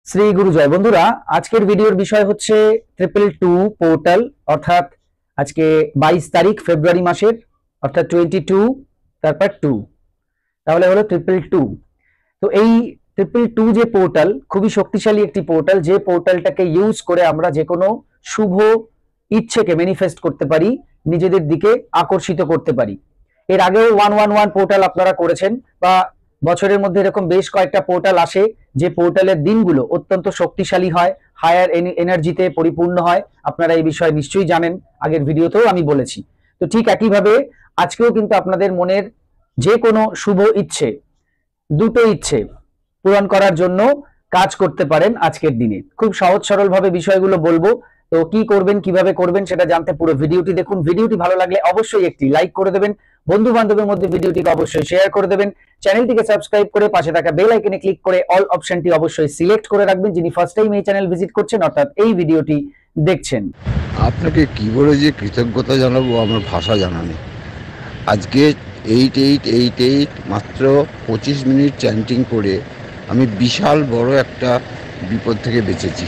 শ্রী গুরু জয় বন্ধুরা, আজকের ভিডিওর বিষয় হচ্ছে 222 পোর্টাল, অর্থাৎ আজকে 22 তারিখ ফেব্রুয়ারি মাসের, অর্থাৎ 22 তারপর 2, তাহলে হলো 222। তো এই 222 যে পোর্টাল খুবই শক্তিশালী একটি পোর্টাল, যে পোর্টালটাকে ইউজ করে আমরা যে কোনো শুভ ইচ্ছেকে ম্যানিফেস্ট করতে পারি, নিজেদের দিকে আকর্ষিত করতে পারি। এর আগেও 111 পোর্টাল আপনারা করেছেন, বা বছরের মধ্যে এরকম বেশ কয়েকটা পোর্টাল আসে যে পোর্টালের দিনগুলো অত্যন্ত শক্তিশালী হয়, হায়ার এনার্জিতে পরিপূর্ণ হয়। আপনারা এই বিষয়ে নিশ্চয়ই জানেন, আগের ভিডিওতেও আমি বলেছি। তো ঠিক একইভাবে আজকেও কিন্তু আপনাদের মনের যে কোনো শুভ ইচ্ছে, দুটো ইচ্ছে পূরণ করার জন্য কাজ করতে পারেন আজকের দিনে। খুব সহজ সরল ভাবে বিষয়গুলো বলবো। তো কি করবেন, কিভাবে করবেন সেটা জানতে পুরো ভিডিওটি দেখুন। ভিডিওটি ভালো লাগলে অবশ্যই একটি লাইক করে দেবেন, বন্ধু বান্ধবের মধ্যে ভিডিওটিকে অবশ্যই শেয়ার করে দেবেন, চ্যানেলটিকে সাবস্ক্রাইব করে পাশে থাকা বেল আইকনে ক্লিক করে অল অপশনটি অবশ্যই সিলেক্ট করে রাখবেন, যিনি ফার্স্ট টাইম এই চ্যানেল ভিজিট করছেন অর্থাৎ এই ভিডিওটি দেখছেন। আপনাকে কি বলে যে কৃতজ্ঞতা জানাবো, আমার ভাষা জানা নেই। আজকে 8888 মাত্র 25 মিনিট চ্যান্টিং করে আমি বিশাল বড় একটা বিপদ থেকে বেঁচেছি।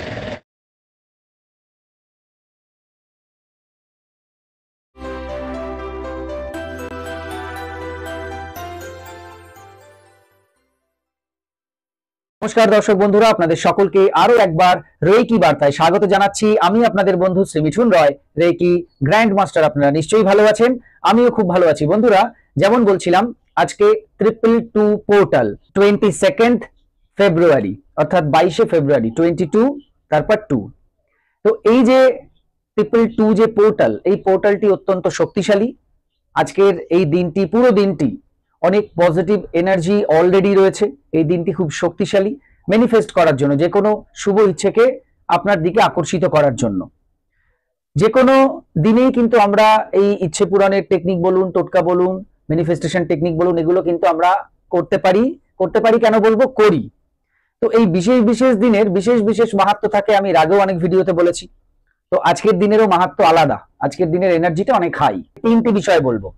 নমস্কার দর্শক বন্ধুরা, আপনাদের সকলকে আরো একবার রেকি বার্তায় স্বাগত জানাচ্ছি। আমি আপনাদের বন্ধু শ্রী মিঠুন রয়, রেকি গ্র্যান্ড মাস্টার। আপনারা নিশ্চয়ই ভালো আছেন, আমিও খুব ভালো আছি। বন্ধুরা, যেমন বলছিলাম, আজকে 222 পোর্টাল 22 ফেব্রুয়ারি, অর্থাৎ 22শে ফেব্রুয়ারি 22 তারপর 2। তো এই যে 222 যে পোর্টাল, এই পোর্টালটি অত্যন্ত শক্তিশালী। আজকের এই দিনটি, পুরো দিনটি অনেক পজিটিভ এনার্জি অলরেডি রয়েছে। এই দিনটি খুব শক্তিশালী ম্যানিফেস্ট করার জন্য, যে কোনো শুভ ইচ্ছেকে আপনার দিকে আকর্ষিত করার জন্য। যে কোনো দিনেই কিন্তু আমরা এই ইচ্ছে পূরণের টেকনিক বলুন, টোটকা বলুন, ম্যানিফেস্টেশন টেকনিক বলুন, এগুলো কিন্তু আমরা করতে পারি কেন বলবো, করি। তো এই বিশেষ বিশেষ দিনের বিশেষ বিশেষ মাহাত্ম্য থাকে, আমি এর আগেও অনেক ভিডিওতে বলেছি। তো আজকের দিনেরও মাহাত্ম্য আলাদা, আজকের দিনের এনার্জিটা অনেক হাই। তিনটি বিষয় বলবো,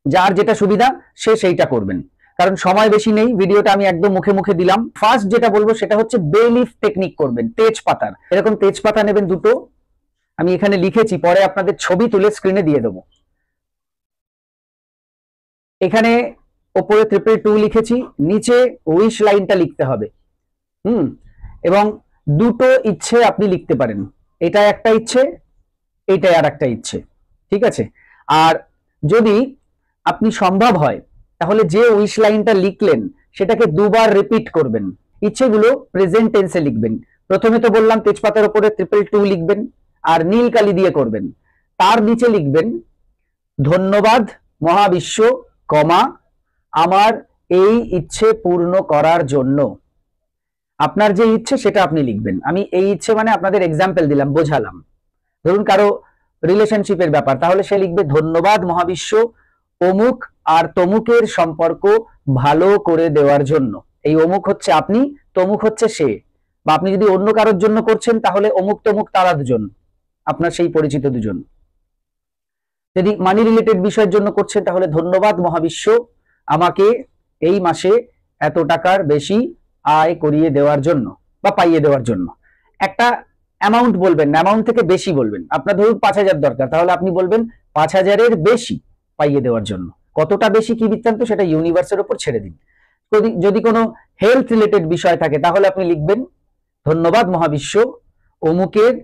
যার যেটা সুবিধা সে সেইটা করবেন, কারণ সময় বেশি নেই। ভিডিওটা আমি একদম মুখে মুখে দিলাম। ফার্স্ট যেটা বলবো সেটা হচ্ছে বে লিফ টেকনিক করবেন, তেজপাতার। এরকম তেজপাতা নেবেন দুটো, আমি এখানে লিখেছি, পরে আপনাদের ছবি তুলে স্ক্রিনে দিয়ে দেবো। এখানে ওপরে 222 লিখেছি, নিচে উইশ লাইনটা লিখতে হবে। এবং দুটো ইচ্ছে আপনি লিখতে পারেন, এটা একটা ইচ্ছে, এটাই আর একটা ইচ্ছে, ঠিক আছে। আর যদি আপনি সম্ভব হয় তাহলে যে উইশ লাইনটা লিখলেন সেটাকে দুবার রিপিট করবেন। ইচ্ছেগুলো প্রেজেন্ট টেন্সে লিখবেন। প্রথমে তো বললাম তেজপাতার উপরে 222 লিখবেন আর নীল কালি দিয়ে করবেন। তার নিচে লিখবেন ধন্যবাদ মহাবিশ্ব, কমা আমার এই ইচ্ছে পূর্ণ করার জন্য। আপনার যে ইচ্ছে সেটা আপনি লিখবেন। আমি এই ইচ্ছে মানে আপনাদের এক্সাম্পল দিলাম, বোঝালাম। ধরুন কারো রিলেশনশিপের ব্যাপার, তাহলে সে লিখবে ধন্যবাদ মহাবিশ্ব, অমুক আর তমুকের সম্পর্ক ভালো করে দেওয়ার জন্য। এই অমুক হচ্ছে আপনি, তমুক হচ্ছে সে। বা আপনি যদি অন্য কারোর জন্য করছেন তাহলে অমুক তমুক তারা দুজন, আপনার সেই পরিচিত দুজন। যদি মানি রিলেটেড বিষয়ের জন্য করছেন তাহলে ধন্যবাদ মহাবিশ্ব, আমাকে এই মাসে এত টাকার বেশি আয় করিয়ে দেওয়ার জন্য বা পাইয়ে দেওয়ার জন্য। একটা অ্যামাউন্ট বলবেন না, অ্যামাউন্ট থেকে বেশি বলবেন। আপনার ধরুন 5000 দরকার, তাহলে আপনি বলবেন 5000-এর বেশি পাইয়ে দেওয়ার জন্য। কতটা বেশি কি বৃত্তান্ত সেটা ইউনিভার্সের উপর ছেড়ে দিন। যদি কোনো হেলথ রিলেটেড বিষয় থাকে তাহলে আপনি লিখবেন ধন্যবাদ মহাবিশ্ব, অমুকের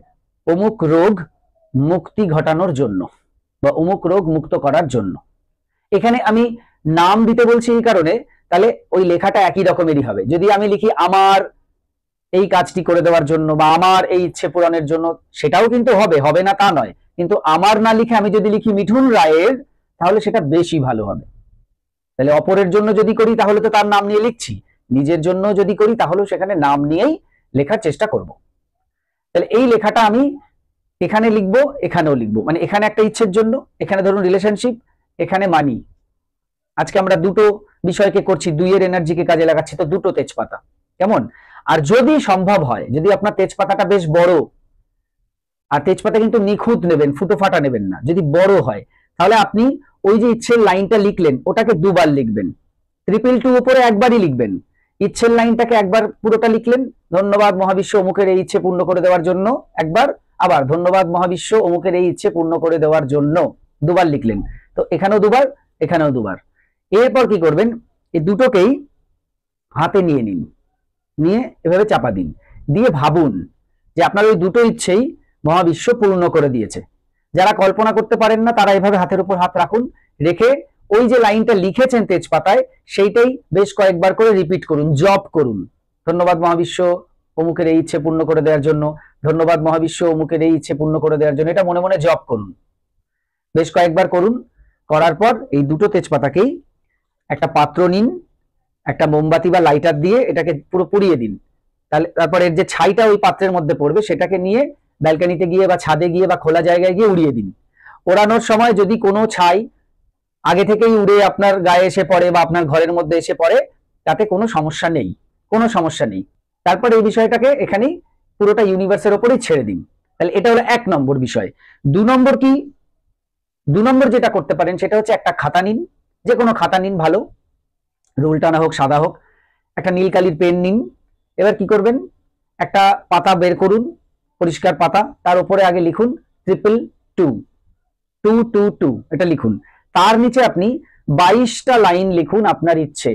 অমুক রোগ মুক্তি ঘটানোর জন্য বা অমুক রোগ মুক্ত করার জন্য। এখানে আমি নাম দিতে বলছি এই কারণে, তাহলে ওই লেখাটা একই রকমেরই হবে। যদি আমি লিখি আমার এই কাজটি করে দেওয়ার জন্য বা আমার এই ইচ্ছে পূরণের জন্য, সেটাও কিন্তু হবে না তা নয়, কিন্তু আমার না লিখে আমি যদি লিখি মিঠুন রায়ের, তাহলে সেটা বেশি ভালো হবে। তাহলে অপরের জন্য যদি করি তাহলে তো তার নাম নিয়ে লিখছি, নিজের জন্য যদি করি তাহলেও সেখানে নাম নিয়েই লেখার চেষ্টা করব। তাহলে এই লেখাটা আমি এখানে লিখবো, এখানেও লিখবো, মানে এখানে একটা ইচ্ছের জন্য, এখানে ধরুন রিলেশনশিপ, এখানে মানি। আজকে আমরা দুটো বিষয়কে করছি, দুইয়ের এনার্জিকে কাজে লাগাচ্ছি, তো দুটো তেজপাতা, কেমন? আর যদি সম্ভব হয়, যদি আপনার তেজপাতাটা বেশ বড়, আর তেজপাতা কিন্তু নিখুঁত নেবেন, ফুটো ফাটা নেবেন না, যদি বড় হয় তাহলে আপনি ওই যে ইচ্ছের লাইনটা লিখলেন ওটাকে দুবার লিখবেন। 222 উপরে একবারই লিখবেন, ইচ্ছের লাইনটাকে একবার পুরোটা লিখলেন, ধন্যবাদ মহাবিশ্ব অমুকের এই ইচ্ছে পূর্ণ করে দেওয়ার জন্য একবার, আবার ধন্যবাদ মহাবিশ্ব অমুকের এই ইচ্ছে পূর্ণ করে দেওয়ার জন্য দুবার লিখলেন। তো এখানেও দুবার, এখানেও দুবার। এরপর কি করবেন, এই দুটোকেই হাতে নিয়ে নিন, নিয়ে এভাবে চাপা দিন, দিয়ে ভাবুন যে আপনার ওই দুটো ইচ্ছেই মহাবিশ্ব পূর্ণ করে দিয়েছে। যারা কল্পনা করতে পারেন না তারা এভাবে হাতের উপর হাত রাখুন, রেখে ওই যে লাইনটা লিখেছেন তেজপাতায় সেইটাই বেশ কয়েকবার করে রিপিট করুন, জপ করুন। ধন্যবাদ মহাবিশ্ব অমুকের এই ইচ্ছে পূর্ণ করে দেওয়ার জন্য, ধন্যবাদ মহাবিশ্ব অমুকের এই ইচ্ছে পূর্ণ করে দেওয়ার জন্য, এটা মনে মনে জপ করুন, বেশ কয়েকবার করুন। করার পর এই দুটো তেজপাতাকেই একটা পাত্র নিন, একটা মোমবাতি বা লাইটার দিয়ে এটাকে পুরো পুড়িয়ে দিন। তাহলে তারপর এর যে ছাইটা ওই পাত্রের মধ্যে পড়বে সেটাকে নিয়ে ব্যালকনিতে গিয়ে বা ছাদে গিয়ে বা খোলা জায়গায় গিয়ে উড়িয়ে দিন। ওড়ানোর সময় যদি কোনো ছাই আগে থেকেই উড়ে আপনার গায়ে এসে পড়ে বা আপনার ঘরের মধ্যে এসে পড়ে, তাতে কোনো সমস্যা নেই, কোনো সমস্যা নেই। তারপর এই বিষয়টাকে এখানেই পুরোটা ইউনিভার্সের ওপরেই ছেড়ে দিন। তাহলে এটা হলো 1 নম্বর বিষয়। 2 নম্বর কি, 2 নম্বর যেটা করতে পারেন সেটা হচ্ছে একটা খাতা নিন, যে কোনো খাতা নিন, ভালো রুল টানা হোক সাদা হোক, একটা নীল কালির পেন নিন। এবার কি করবেন, একটা পাতা বের করুন, পরিষ্কার পাতা, তার উপরে আগে লিখুন 222 এটা লিখুন। তার নিচে আপনি 22টা লাইন লিখুন আপনার ইচ্ছে,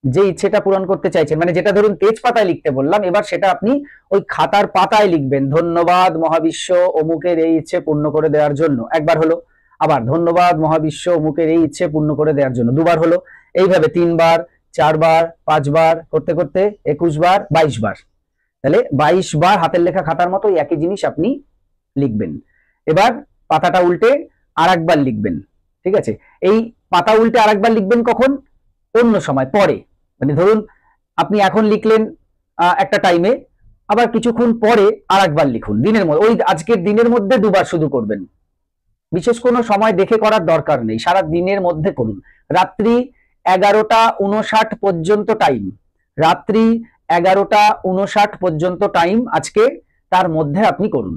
যে ইচ্ছেটা পূরণ করতে চাইছেন, মানে যেটা ধরুন তেজপাতায় লিখতে বললাম, এবার সেটা আপনি ওই খাতার পাতায় লিখবেন, ধন্যবাদ মহাবিশ্ব অমুকের এই ইচ্ছে পূর্ণ করে দেওয়ার জন্য, একবার হলো। আবার ধন্যবাদ মহাবিশ্ব অমুকের এই ইচ্ছে পূর্ণ করে দেওয়ার জন্য, দুবার হলো। এইভাবে 3 বার, 4 বার, 5 বার করতে করতে 21 বার, 22 বার। তাহলে 22 বার হাতের লেখা খাতার মতো একই জিনিস আপনি লিখবেন। এবার পাতাটা উল্টে আরেকবার লিখবেন, ঠিক আছে? এই পাতা উল্টে আরেকবার লিখবেন কখন, অন্য সময়, পরে। মানে ধরুন আপনি এখন লিখলেন একটা টাইমে, আবার কিছুক্ষণ পরে আরেকবার লিখুন, দিনের মধ্যে, ওই আজকের দিনের মধ্যে 2 বার শুধু করবেন, বিশেষ কোনো সময় দেখে করার দরকার নেই, সারা দিনের মধ্যে করুন। রাত্রি 11টা 59 পর্যন্ত টাইম, রাত্রি 11টা 59 পর্যন্ত টাইম আজকে, তার মধ্যে আপনি করুন,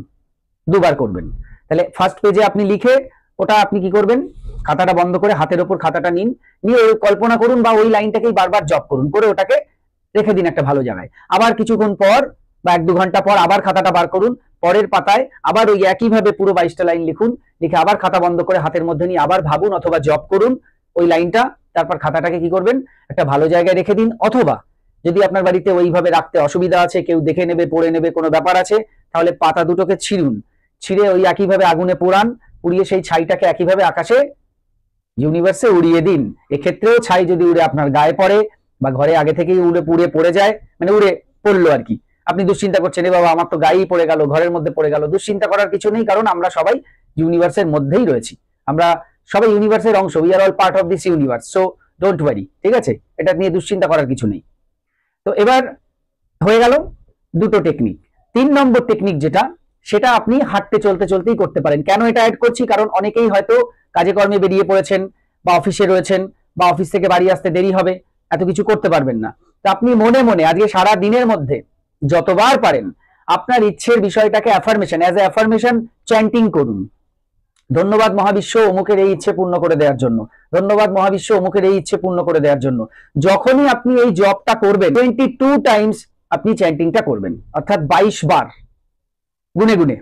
2 বার করবেন। তাহলে ফার্স্ট পেজে আপনি লিখে ওটা আপনি কি করবেন, খাতাটা বন্ধ করে হাতের ওপর খাতাটা নিন, নিয়ে কল্পনা করুন বা ওই লাইনটাকেই বারবার জপ করুন, করে ওটাকে রেখে দিন একটা ভালো জায়গায়। আবার কিছুক্ষণ পর বা 1-2 ঘন্টা পর আবার খাতাটা বার করুন, পরের পাতায় আবার ওই একইভাবে পুরো 22টা লাইন লিখুন, লিখে আবার খাতা বন্ধ করে হাতের মধ্যে নিয়ে আবার ভাবুন অথবা জপ করুন ওই লাইনটা। তারপর খাতাটাকে কি করবেন, একটা ভালো জায়গায় রেখে দিন, অথবা যদি আপনার বাড়িতে ওইভাবে রাখতে অসুবিধা আছে, কেউ দেখে নেবে, পড়ে নেবে, কোনো ব্যাপার আছে, তাহলে পাতা দুটোকে ছিঁড়ুন, ছিঁড়ে ওই একইভাবে আগুনে পোড়ান, পুড়িয়ে সেই ছাইটাকে একইভাবে আকাশে ইউনিভার্সে উড়িয়ে দিন। এক্ষেত্রেও ছাই যদি উড়ে আপনার গায়ে পড়ে বা ঘরে আগে থেকেই উড়ে পুড়ে পড়ে যায়, মানে উড়ে পড়লো আর কি, আপনি দুশ্চিন্তা করছেন, এ বাবা আমার তো গায়েই পড়ে গেল, ঘরের মধ্যে পড়ে গেল, দুশ্চিন্তা করার কিছু নেই, কারণ আমরা সবাই ইউনিভার্সের মধ্যেই রয়েছি, আমরা সবাই ইউনিভার্সের অংশ, we are all part of this universe, so don't worry, ঠিক আছে? এটা নিয়ে দুশ্চিন্তা করার কিছু নেই। তো এবার হয়ে গেল দুটো টেকনিক। 3 নম্বর টেকনিক যেটা, সেটা আপনি হাঁটতে চলতে চলতেই করতে পারেন। কেন এটা অ্যাড করছি, কারণ অনেকেই হয়তো কাজে কর্মে বেরিয়ে পড়েছেন বা অফিসে রয়েছেন, বা অফিস থেকে বাড়ি আসতে দেরি হবে, এত কিছু করতে পারবেন না। তো আপনি মনে মনে আজকে সারা দিনের মধ্যে যতবার পারেন আপনার ইচ্ছের বিষয়টাকে affirmation, as a affirmation chanting করুন, ধন্যবাদ মহাবিশ্ব অমুকের এই ইচ্ছে পূর্ণ করে দেওয়ার জন্য, ধন্যবাদ মহাবিশ্ব অমুকের এই ইচ্ছে পূর্ণ করে দেওয়ার জন্য। যখনই আপনি এই জবটা করবেন 22 টাইমস আপনি চ্যান্টিংটা করবেন, অর্থাৎ 22 বার গুনে গুনে।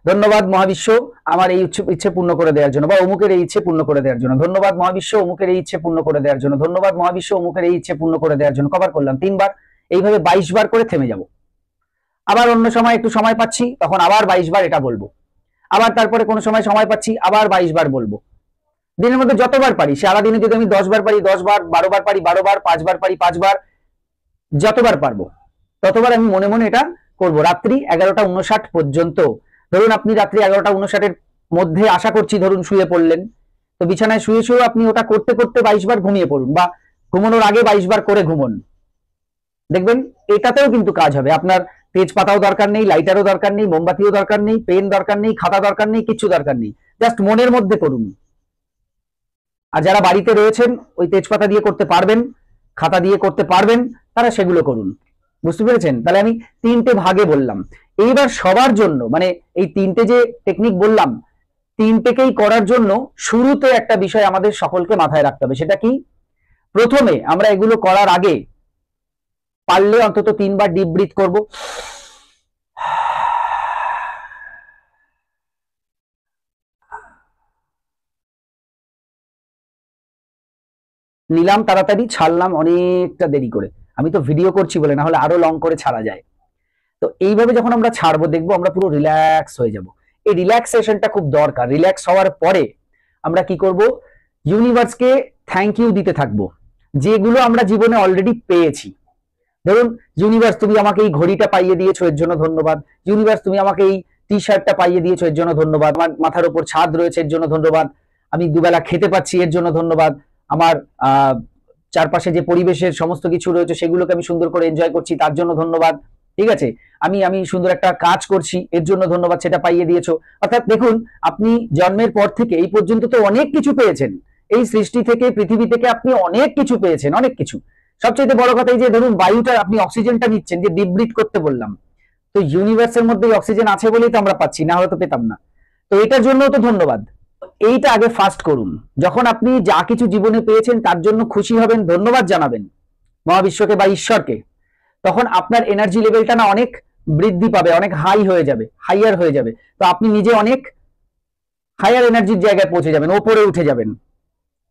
ধন্যবাদ মহাবিশ্ব আমার এই ইচ্ছে পূর্ণ করে দেওয়ার জন্য, বা অমুকের এই ইচ্ছে পূর্ণ করে দেওয়ার জন্য, ধন্যবাদ মহাবিশ্ব অমুকের এই ইচ্ছে পূর্ণ করে দেওয়ার জন্য, ধন্যবাদ মহাবিশ্ব অমুকের এই ইচ্ছে পূর্ণ করে দেওয়ার জন্য। কবার করলাম? 3 বার। এইভাবে 22 বার করে থেমে যাব। আবার অন্য সময় একটু সময় পাচ্ছি তখন আবার 22 বার এটা বলবো, আবার তারপরে কোনো সময় সময় পাচ্ছি আবার 22 বার বলবো। দিনের মধ্যে যতবার পারি, সারাদিনে যদি আমি 10 বার পারি 10 বার, 12 বার পারি 12 বার, 5 বার পারি 5 বার, যতবার পারবো ততবার আমি মনে মনে এটা করবো, রাত্রি 11টা 59 পর্যন্ত। ধরুন আপনি রাত্রি 11টা 59 মধ্যে আশা করছি ধরুন শুয়ে পড়লেন, তো বিছানায় শুয়ে শুয়ে আপনি ওটা করতে করতে 22 বার ঘুমিয়ে পড়ুন, বা ঘুমানোর আগে 22 বার করে ঘুমন, দেখবেন এটাতেও কিন্তু কাজ হবে। আপনার তেজপাতাও দরকার নেই, লাইটারও দরকার নেই, মোমবাতিও দরকার নেই, পেন দরকার নেই, খাতা দরকার নেই, কিচ্ছু দরকার নেই, জাস্ট মনের মধ্যে করুন। আর যারা বাড়িতে রয়েছেন ওই তেজপাতা দিয়ে করতে পারবেন, খাতা দিয়ে করতে পারবেন, তারা সেগুলো করুন। বুঝতে পেরেছেন? তাহলে আমি 3টে ভাগে বললাম। এইবার সবার জন্য, মানে এই 3টে যে টেকনিক বললাম, 3টেকেই করার জন্য শুরুতে একটা বিষয় আমাদের সকলকে মাথায় রাখতে হবে। সেটা কি? প্রথমে আমরা এগুলো করার আগে পারলে অন্তত 3 বার ডিপ ব্রিথ করব। নিলাম তাড়াতাড়ি, ছাড়লাম অনেকটা দেরি করে। আমি তো ভিডিও করছি বলে, না হলে আরো লং করে ছাড়া যায়। তো এইভাবে যখন আমরা ছাড়বো দেখবো আমরা পুরো রিল্যাক্স হয়ে যাব। এই রিল্যাক্সেশনটা খুব দরকার। রিল্যাক্স হওয়ার পরে আমরা কি করব, ইউনিভার্সকে থ্যাংক ইউ দিতে থাকবো, যেগুলো আমরা জীবনে অলরেডি পেয়েছি। ধরুন, ইউনিভার্স তুমি আমাকে এই ঘড়িটা পাইয়ে দিয়েছো, এর জন্য ধন্যবাদ। ইউনিভার্স তুমি আমাকে এই টি শার্টটা পাইয়ে দিয়েছো, এর জন্য ধন্যবাদ। আমার মাথার উপর ছাদ রয়েছে, এর জন্য ধন্যবাদ। আমি দুবেলা খেতে পাচ্ছি, এর জন্য ধন্যবাদ। আমার চারপাশে যে পরিবেশের সমস্ত কিছু রয়েছে সেগুলোকে আমি সুন্দর করে এনজয় করছি, তার জন্য ধন্যবাদ। ঠিক আছে, আমি আমি সুন্দর একটা কাজ করছি, এর জন্য ধন্যবাদ, সেটা পাইয়ে দিয়েছো। অর্থাৎ দেখুন, আপনি জন্মের পর থেকে এই পর্যন্ত তো অনেক কিছু পেয়েছেন। এই সৃষ্টি থেকে, পৃথিবী থেকে আপনি অনেক কিছু পেয়েছেন, অনেক কিছু। সবচেয়ে বড় কথা এই যে ধরুন বায়ুটা, আপনি অক্সিজেনটা নিচ্ছেন, যে ডিপ ব্রিথ করতে বললাম, তো ইউনিভার্সের মধ্যে অক্সিজেন আছে বলেই তো আমরা পাচ্ছি, না হলে তো পেতাম না। তো এটার জন্য তো ধন্যবাদ। এইটা আগে ফার্স্ট করুন। যখন আপনি যা কিছু জীবনে পেয়েছেন তার জন্য খুশি হবেন, ধন্যবাদ জানাবেন মহাবিশ্বকে বা ঈশ্বরকে, তখন আপনার এনার্জি লেভেলটা না অনেক বৃদ্ধি পাবে, অনেক হাই হয়ে যাবে, হাইয়ার হয়ে যাবে। তো আপনি নিজে অনেক হাইয়ার এনার্জির জায়গায় পৌঁছে যাবেন, ওপরে উঠে যাবেন।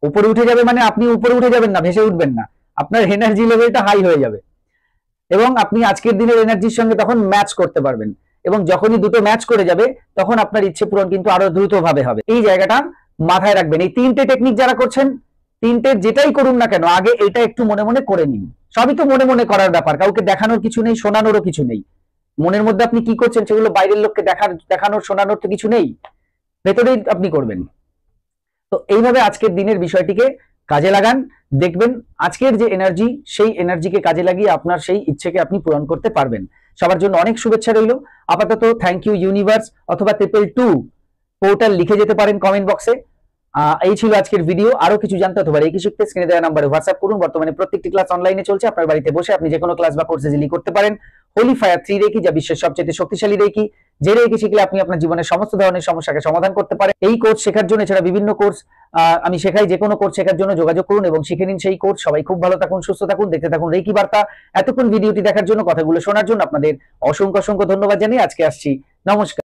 উপরে উঠে যাবে মানে আপনি উপরে উঠে যাবেন না, ভেসে উঠবেন না, আপনার এনার্জি লেভেলটা হাই হয়ে যাবে এবং আপনি আজকের দিনের এনার্জির সঙ্গে তখন ম্যাচ করতে পারবেন। এবং যখনই দুটো ম্যাচ করে যাবে তখন আপনার ইচ্ছে পূরণ কিন্তু আরো দ্রুতভাবে হবে। এই জায়গাটা মাথায় রাখবেন। এই 3টে টেকনিক যারা করছেন, 3টে যেটাই করুন না কেন, আগে এটা একটু মনে মনে করে নিন। সবই তো মনে মনে করার ব্যাপার, কাউকে দেখানোর কিছু নেই, শোনানোরও কিছু নেই। মনের মধ্যে আপনি কি করছেন সেগুলো বাইরের লোককে দেখানোর শোনানোর তো কিছু নেই, ভেতরেই আপনি করবেন। তো এইভাবে আজকের দিনের বিষয়টিকে কাজে লাগান, দেখবেন আজকের যে এনার্জি, সেই এনার্জিকে কাজে লাগিয়ে আপনার সেই ইচ্ছেকে আপনি পূরণ করতে পারবেন। সবার জন্য অনেক শুভেচ্ছা রইল। আপাতত থ্যাংক ইউ ইউনিভার্স অথবা 222 পোর্টাল লিখে যেতে পারেন কমেন্ট বক্সে। এই ছিল আজকের ভিডিও। আরো কিছু জানতে অথবা রেকি শিখতে স্ক্রিনে দেওয়া নম্বরে হোয়াটসঅ্যাপ করুন। বর্তমানে প্রত্যেকটি ক্লাস অনলাইনে চলছে, আপনার বাড়িতে বসে আপনি যে কোনো ক্লাস বা কোর্স ইজিলি করতে পারেন। হোলি ফায়ার 3 রেকি, যা বিশ্বের সবচেয়ে শক্তিশালী রেকি, যে রেকি শিখলে আপনি আপনার জীবনের সমস্ত ধরনের সমস্যাকে সমাধান করতে পারেন। এই কোর্স শেখার জন্য, এছাড়া বিভিন্ন কোর্স আমি শেখাই, যে কোনো কোর্স শেখার জন্য যোগাযোগ করুন এবং শিখে নিন সেই কোর্স। সবাই খুব ভালো থাকুন, সুস্থ থাকুন, দেখতে থাকুন রেকি বার্তা। এতক্ষণ ভিডিওটি দেখার জন্য, কথাগুলো শোনার জন্য আপনাদের অসংখ্য অসংখ্য ধন্যবাদ জানিয়ে আজকে আসছি। নমস্কার।